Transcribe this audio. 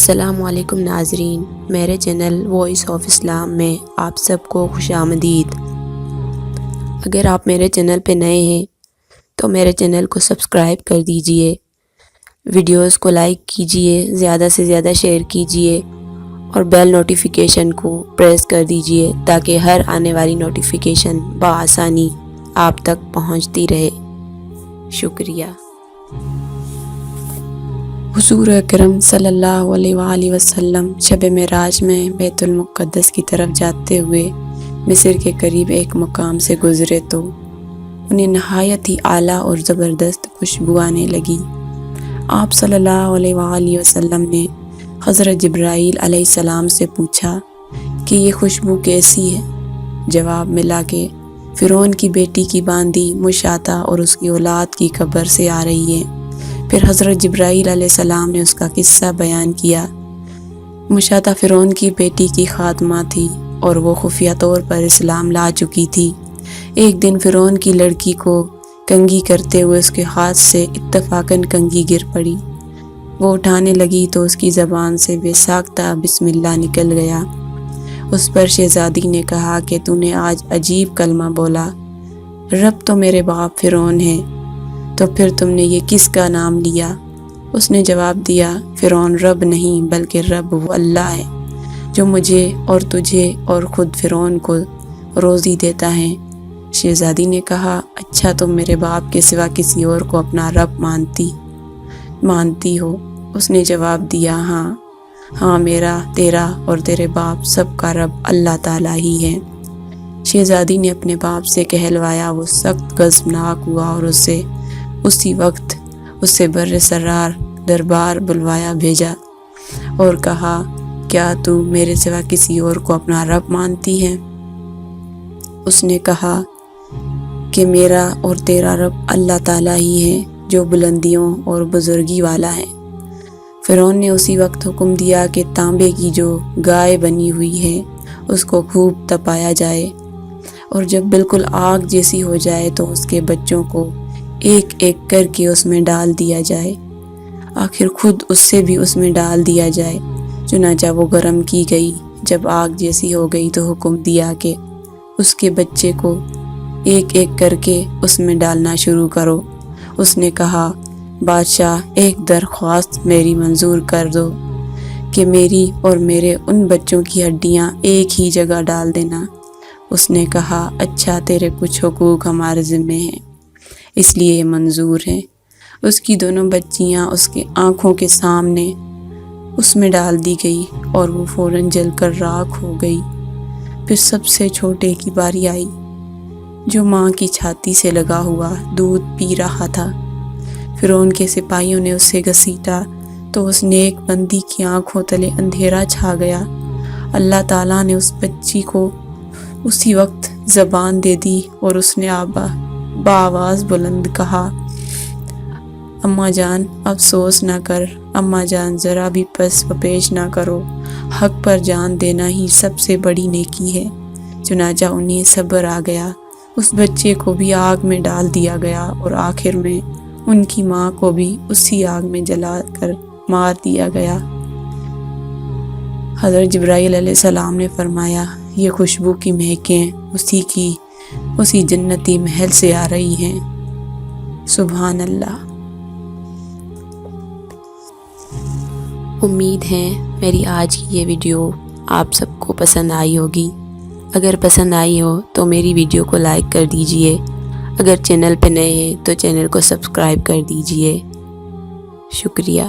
السلام علیکم ناظرین، میرے چینل وائس آف اسلام میں آپ سب کو خوش آمدید۔ اگر آپ میرے چینل پہ نئے ہیں تو میرے چینل کو سبسکرائب کر دیجئے، ویڈیوز کو لائک کیجئے، زیادہ سے زیادہ شیئر کیجئے اور بیل نوٹیفیکیشن کو پریس کر دیجئے تاکہ ہر آنے والی نوٹیفیکیشن بآسانی آپ تک پہنچتی رہے۔ شکریہ۔ حضور اکرم صلی اللہ علیہ وآلہ وسلم شب معراج میں بیت المقدس کی طرف جاتے ہوئے مصر کے قریب ایک مقام سے گزرے تو انہیں نہایت ہی اعلیٰ اور زبردست خوشبو آنے لگی۔ آپ صلی اللہ علیہ وآلہ وسلم نے حضرت جبرائیل علیہ السلام سے پوچھا کہ یہ خوشبو کیسی ہے؟ جواب ملا کہ فرعون کی بیٹی کی باندی مشاطہ اور اس کی اولاد کی قبر سے آ رہی ہے۔ پھر حضرت جبرائیل علیہ السلام نے اس کا قصہ بیان کیا۔ مشاطہ فرعون کی بیٹی کی خاتمہ تھی اور وہ خفیہ طور پر اسلام لا چکی تھی۔ ایک دن فرعون کی لڑکی کو کنگھی کرتے ہوئے اس کے ہاتھ سے اتفاقاً کنگھی گر پڑی۔ وہ اٹھانے لگی تو اس کی زبان سے بے ساختہ بسم اللہ نکل گیا۔ اس پر شہزادی نے کہا کہ تو نے آج عجیب کلمہ بولا، رب تو میرے باپ فرعون ہے، تو پھر تم نے یہ کس کا نام لیا؟ اس نے جواب دیا، فرعون رب نہیں بلکہ رب وہ اللہ ہے جو مجھے اور تجھے اور خود فرعون کو روزی دیتا ہے۔ شہزادی نے کہا، اچھا تم میرے باپ کے سوا کسی اور کو اپنا رب مانتی ہو؟ اس نے جواب دیا، ہاں میرا، تیرا اور تیرے باپ سب کا رب اللہ تعالیٰ ہی ہے۔ شہزادی نے اپنے باپ سے کہلوایا، وہ سخت غضبناک ہوا اور اسی وقت اسے بر سرار دربار بلوایا بھیجا اور کہا، کیا تو میرے سوا کسی اور کو اپنا رب مانتی ہے؟ اس نے کہا کہ میرا اور تیرا رب اللہ تعالیٰ ہی ہے جو بلندیوں اور بزرگی والا ہے۔ فرعون نے اسی وقت حکم دیا کہ تانبے کی جو گائے بنی ہوئی ہے اس کو خوب تپایا جائے اور جب بالکل آگ جیسی ہو جائے تو اس کے بچوں کو ایک ایک کر کے اس میں ڈال دیا جائے، آخر خود اس سے بھی اس میں ڈال دیا جائے۔ چنانچہ وہ گرم کی گئی۔ جب آگ جیسی ہو گئی تو حکم دیا کہ اس کے بچے کو ایک ایک کر کے اس میں ڈالنا شروع کرو۔ اس نے کہا، بادشاہ ایک درخواست میری منظور کر دو کہ میری اور میرے ان بچوں کی ہڈیاں ایک ہی جگہ ڈال دینا۔ اس نے کہا، اچھا تیرے کچھ حقوق ہمارے ذمے ہیں اس لیے یہ منظور ہے۔ اس کی دونوں بچیاں اس کے آنکھوں کے سامنے اس میں ڈال دی گئی اور وہ فوراً جل کر راکھ ہو گئی۔ پھر سب سے چھوٹے کی باری آئی جو ماں کی چھاتی سے لگا ہوا دودھ پی رہا تھا۔ فرعون کے سپاہیوں نے اسے گھسیٹا تو اس نیک بندی کی آنکھوں تلے اندھیرا چھا گیا۔ اللہ تعالیٰ نے اس بچی کو اسی وقت زبان دے دی اور اس نے بآواز بلند کہا، اماں جان افسوس نہ کر، اماں جان ذرا بھی پس و پیش نہ کرو، حق پر جان دینا ہی سب سے بڑی نیکی ہے۔ چنانچہ انہیں صبر آ گیا، اس بچے کو بھی آگ میں ڈال دیا گیا اور آخر میں ان کی ماں کو بھی اسی آگ میں جلا کر مار دیا گیا۔ حضرت جبرائیل علیہ السلام نے فرمایا، یہ خوشبو کی مہکیں اسی جنتی محل سے آ رہی ہیں۔ سبحان اللہ۔ امید ہے میری آج کی یہ ویڈیو آپ سب کو پسند آئی ہوگی۔ اگر پسند آئی ہو تو میری ویڈیو کو لائک کر دیجئے، اگر چینل پہ نئے ہیں تو چینل کو سبسکرائب کر دیجئے۔ شکریہ۔